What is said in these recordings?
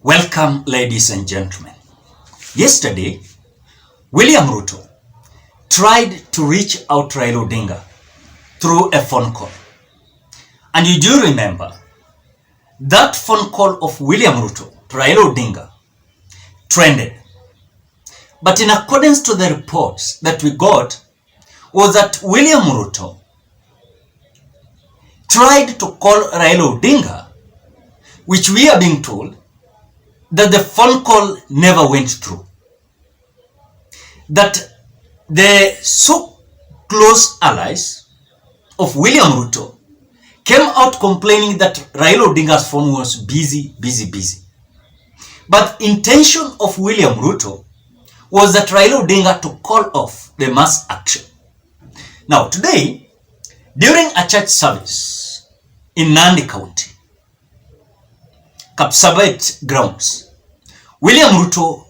Welcome, ladies and gentlemen. Yesterday, William Ruto tried to reach out to Raila Odinga through a phone call. And you do remember that phone call of William Ruto to Raila Odinga trended. But in accordance to the reports that we got, was that William Ruto tried to call Raila Odinga, which we are being told that the phone call never went through. That the so close allies of William Ruto came out complaining that Raila Odinga's phone was busy. But intention of William Ruto was that Raila Odinga to call off the mass action. Now today, during a church service in Nandi County, Kapsabet grounds, William Ruto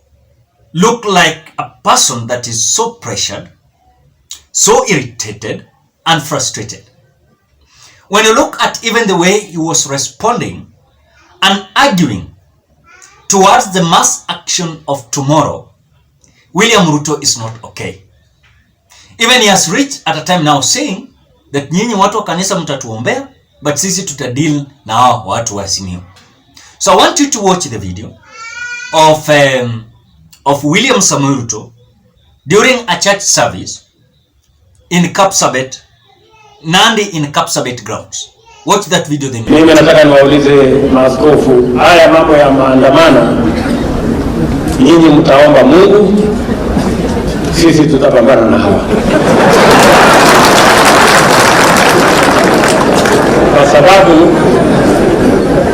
looked like a person that is so pressured, so irritated and frustrated. When you look at even the way he was responding and arguing towards the mass action of tomorrow, William Ruto is not okay. Even he has reached at a time now saying that nyinyi watu wa kanisa mtatuombea, but sisi tutadeal na hao watu wa Azimio. So I want you to watch the video of William Samuel Ruto during a church service in Kapsabet, Nandi in Kapsabet grounds. Watch that video then. Mimi nataka niwaulize maaskofu, haya mambo ya maandamano, nyinyi mtaomba Mungu, sisi tutapambana na hawa. Kwa sababu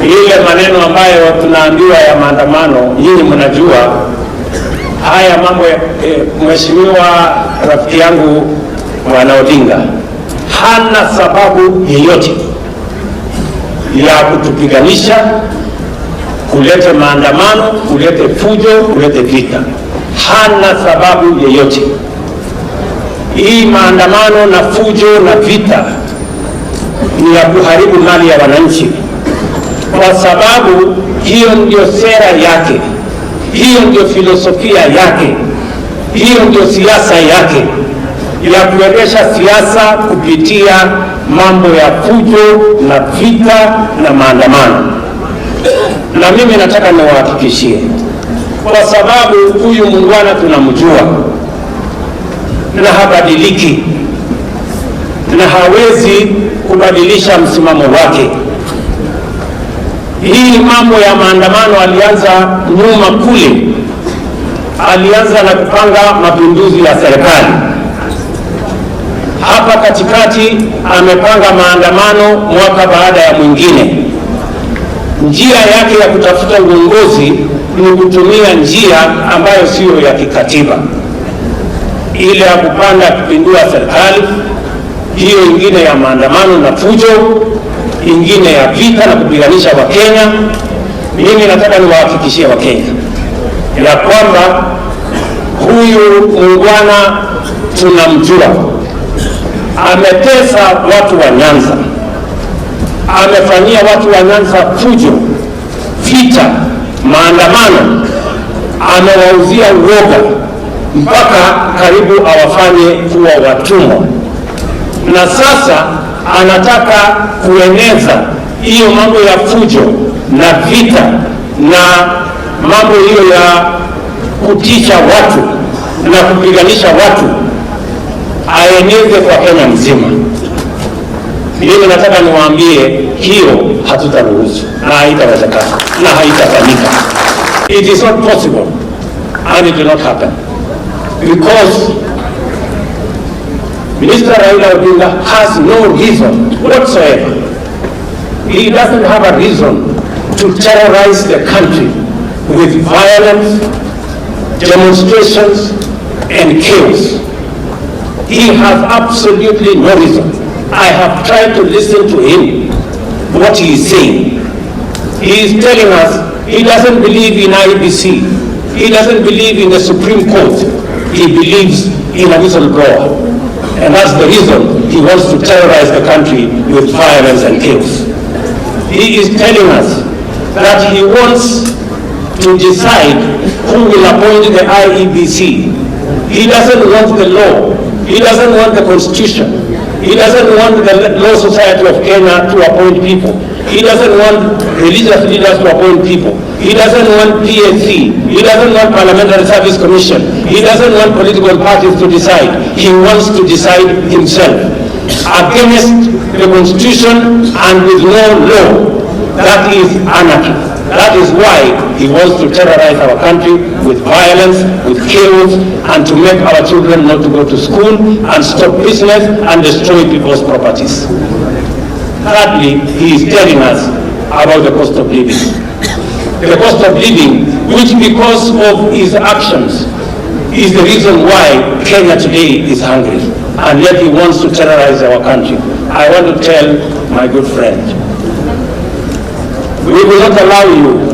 ile maneno ambayo tunaambiwa ya maandamano, nyinyi mnajua haya mambo. Mheshimiwa rafiki yangu Bwana Odinga hana sababu yeyote ya kutupiganisha, kuleta maandamano, kuleta fujo, kuleta vita. Hana sababu yeyote. Hii maandamano na fujo na vita ni ya kuharibu mali ya wananchi, kwa sababu hiyo ndio sera yake, hiyo ndio filosofia yake, hiyo ndio siasa yake, ya kuendesha siasa kupitia mambo ya fujo na vita na maandamano. Na mimi nataka niwahakikishie, kwa sababu huyu muungwana tunamjua na habadiliki na hawezi kubadilisha msimamo wake. Hii mambo ya maandamano alianza nyuma kule, alianza na kupanga mapinduzi ya serikali. Hapa katikati amepanga maandamano mwaka baada ya mwingine. Njia yake ya kutafuta uongozi ni kutumia njia ambayo sio ya kikatiba, ile ya kupanga kupindua serikali, hiyo ingine ya maandamano na fujo, ingine ya vita na kupiganisha Wakenya. Mimi nataka niwahakikishie Wakenya ya kwamba huyu muungwana tunamjua. Ametesa watu wa Nyanza, amefanyia watu wa Nyanza fujo, vita, maandamano, amewauzia uoga mpaka karibu awafanye kuwa watumwa. Na sasa anataka kueneza hiyo mambo ya fujo na vita na mambo hiyo ya kutisha watu na kupiganisha watu, aeneze kwa Kenya mzima. Mimi nataka niwaambie hiyo hatutaruhusu na haitawezekana na haitafanyika. It is not possible and it will not happen, because Mr. Raila Odinga has no reason whatsoever. He doesn't have a reason to terrorize the country with violence, demonstrations, and chaos. He has absolutely no reason. I have tried to listen to him, what he is saying. He is telling us he doesn't believe in IBC. He doesn't believe in the Supreme Court. He believes in a whistleblower. And that's the reason he wants to terrorize the country with violence and chaos. He is telling us that he wants to decide who will appoint the IEBC. He doesn't want the law. He doesn't want the constitution. He doesn't want the Law Society of Kenya to appoint people. He doesn't want religious leaders to appoint people. He doesn't want PSC. He doesn't want Parliamentary Service Commission. He doesn't want political parties to decide. He wants to decide himself against the constitution and with no law. That is anarchy. That is why he wants to terrorize our country with violence, with chaos, and to make our children not to go to school and stop business and destroy people's properties. Thirdly, he is telling us about the cost of living. The cost of living, which because of his actions, is the reason why Kenya today is hungry, and yet he wants to terrorize our country. I want to tell my good friend, we will not allow you.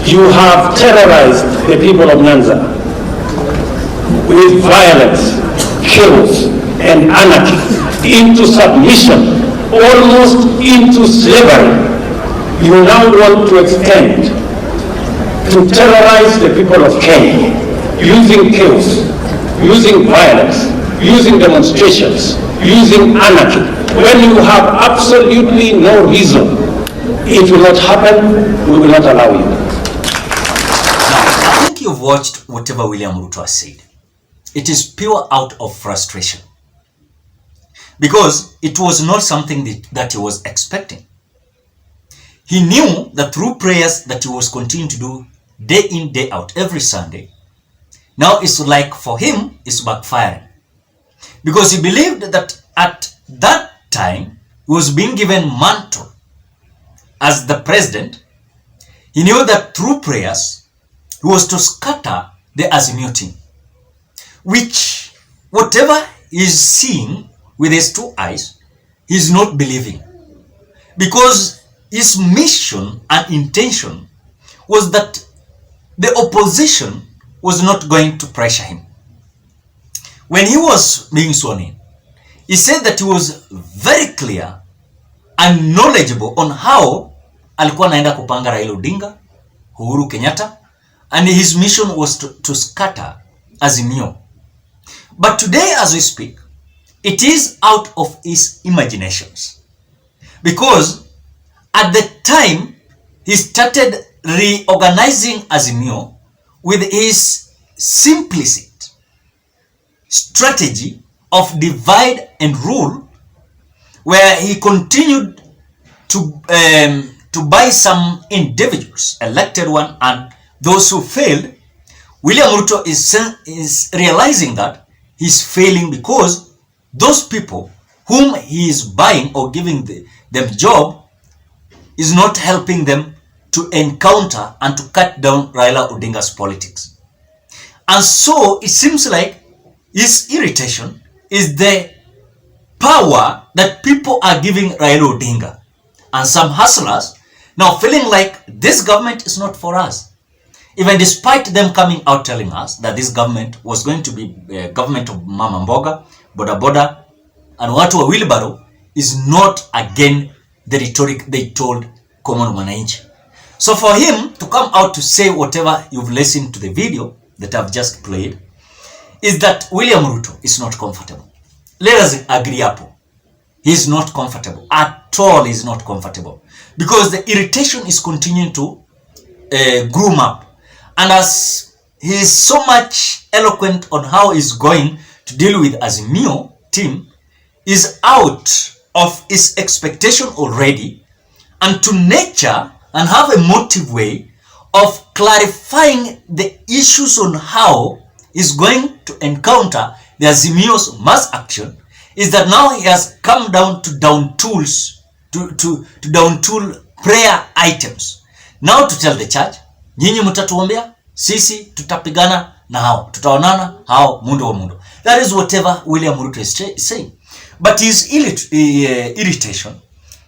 You have terrorized the people of Nyanza with violence, chaos, and anarchy into submission, almost into slavery. You now want to extend to terrorize the people of Kenya using chaos, using violence, using demonstrations, using anarchy, when you have absolutely no reason. It will not happen. We will not allow you. Now, I think you've watched whatever William Ruto has said. It is pure out of frustration, because it was not something that he was expecting. He knew that through prayers that he was continuing to do day in, day out, every Sunday, now it's like for him, it's backfiring. Because he believed that at that time, he was being given mantle as the president. He knew that through prayers, he was to scatter the Azimio team, which whatever he is seeing with his two eyes, he is not believing. Because his mission and intention was that the opposition was not going to pressure him. When he was being sworn in, he said that he was very clear and knowledgeable on how alikuwa anaenda kupanga Raila Odinga, Uhuru Kenyatta, and his mission was to scatter Azimio. But today as we speak, it is out of his imaginations. Because at the time, he started reorganizing Azimio with his simplicity strategy of divide and rule, where he continued to buy some individuals, elected one, and those who failed. William Ruto is realizing that he's failing because those people whom he is buying or giving them job is not helping them to encounter and to cut down Raila Odinga's politics. And so it seems like his irritation is the power that people are giving Raila Odinga. And some hustlers now feeling like this government is not for us. Even despite them coming out telling us that this government was going to be a government of Mama Mboga, Boda Boda, and watu wa wheelbarrow, is not again the rhetoric they told common mwananchi. So for him to come out to say whatever you've listened to the video that I've just played, is that William Ruto is not comfortable. Let us agree hapo. He's not comfortable. At all, he's not comfortable. Because the irritation is continuing to groom up. And as he is so much eloquent on how he's going to deal with Azimio team, is out of his expectation already, and to nature and have a motive way of clarifying the issues on how he's going to encounter the Azimio's mass action, is that now he has come down to down tools, to down tool prayer items. Now to tell the church, nyinyi mtatuombea, sisi tutapigana na hao, tutaonana hao mundo wa mundo. That is whatever William Ruto is saying. But his irritation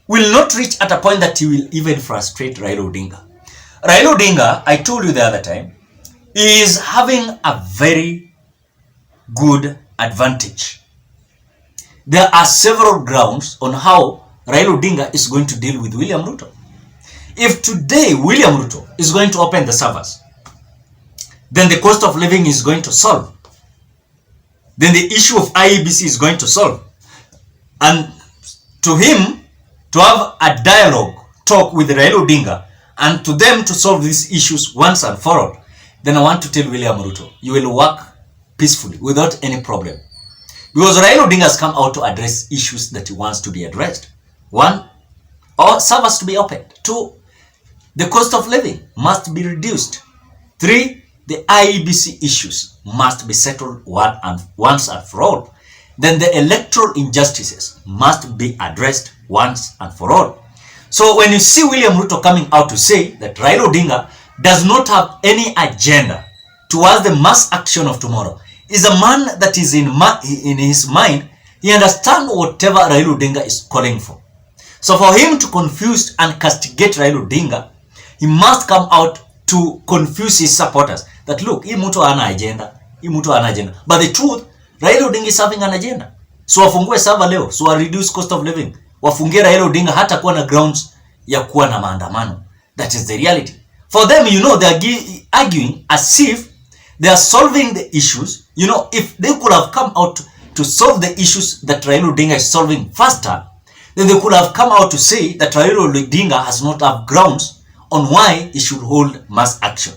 will not reach at a point that he will even frustrate Raila Odinga. Raila Odinga, I told you the other time, is having a very good advantage. There are several grounds on how Raila Odinga is going to deal with William Ruto. If today William Ruto is going to open the servers, then the cost of living is going to solve. Then the issue of IEBC is going to solve. And to him, to have a dialogue, talk with Raila Odinga, and to them to solve these issues once and for all, then I want to tell William Ruto, you will work peacefully without any problem. Because Raila Odinga has come out to address issues that he wants to be addressed. One, all servers to be opened. Two, the cost of living must be reduced. Three, the IEBC issues must be settled once and for all. Then the electoral injustices must be addressed once and for all. So when you see William Ruto coming out to say that Raila Odinga does not have any agenda towards the mass action of tomorrow, is a man that is in his mind, he understands whatever Raila Odinga is calling for. So for him to confuse and castigate Raila Odinga, he must come out to confuse his supporters that look, hii mtu hana agenda, hii mtu hana agenda. But the truth, Raila Odinga is having an agenda. So wafungue server leo, so reduce cost of living. Wafungie Raila Odinga hata kuwa na grounds ya kuwa na maandamano. That is the reality. For them, you know, they are arguing as if they are solving the issues. You know, if they could have come out to solve the issues that Raila Odinga is solving faster, then they could have come out to say that Raila Odinga has not have grounds on why he should hold mass action.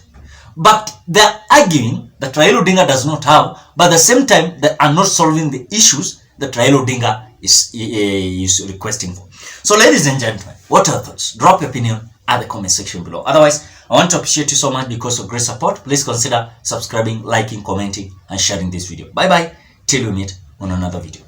But they are arguing that Raila Odinga does not have, but at the same time, they are not solving the issues that Raila Odinga is requesting for. So ladies and gentlemen, what are your thoughts? Drop your opinion at the comment section below. Otherwise, I want to appreciate you so much because of great support. Please consider subscribing, liking, commenting, and sharing this video. Bye bye. Till we meet on another video.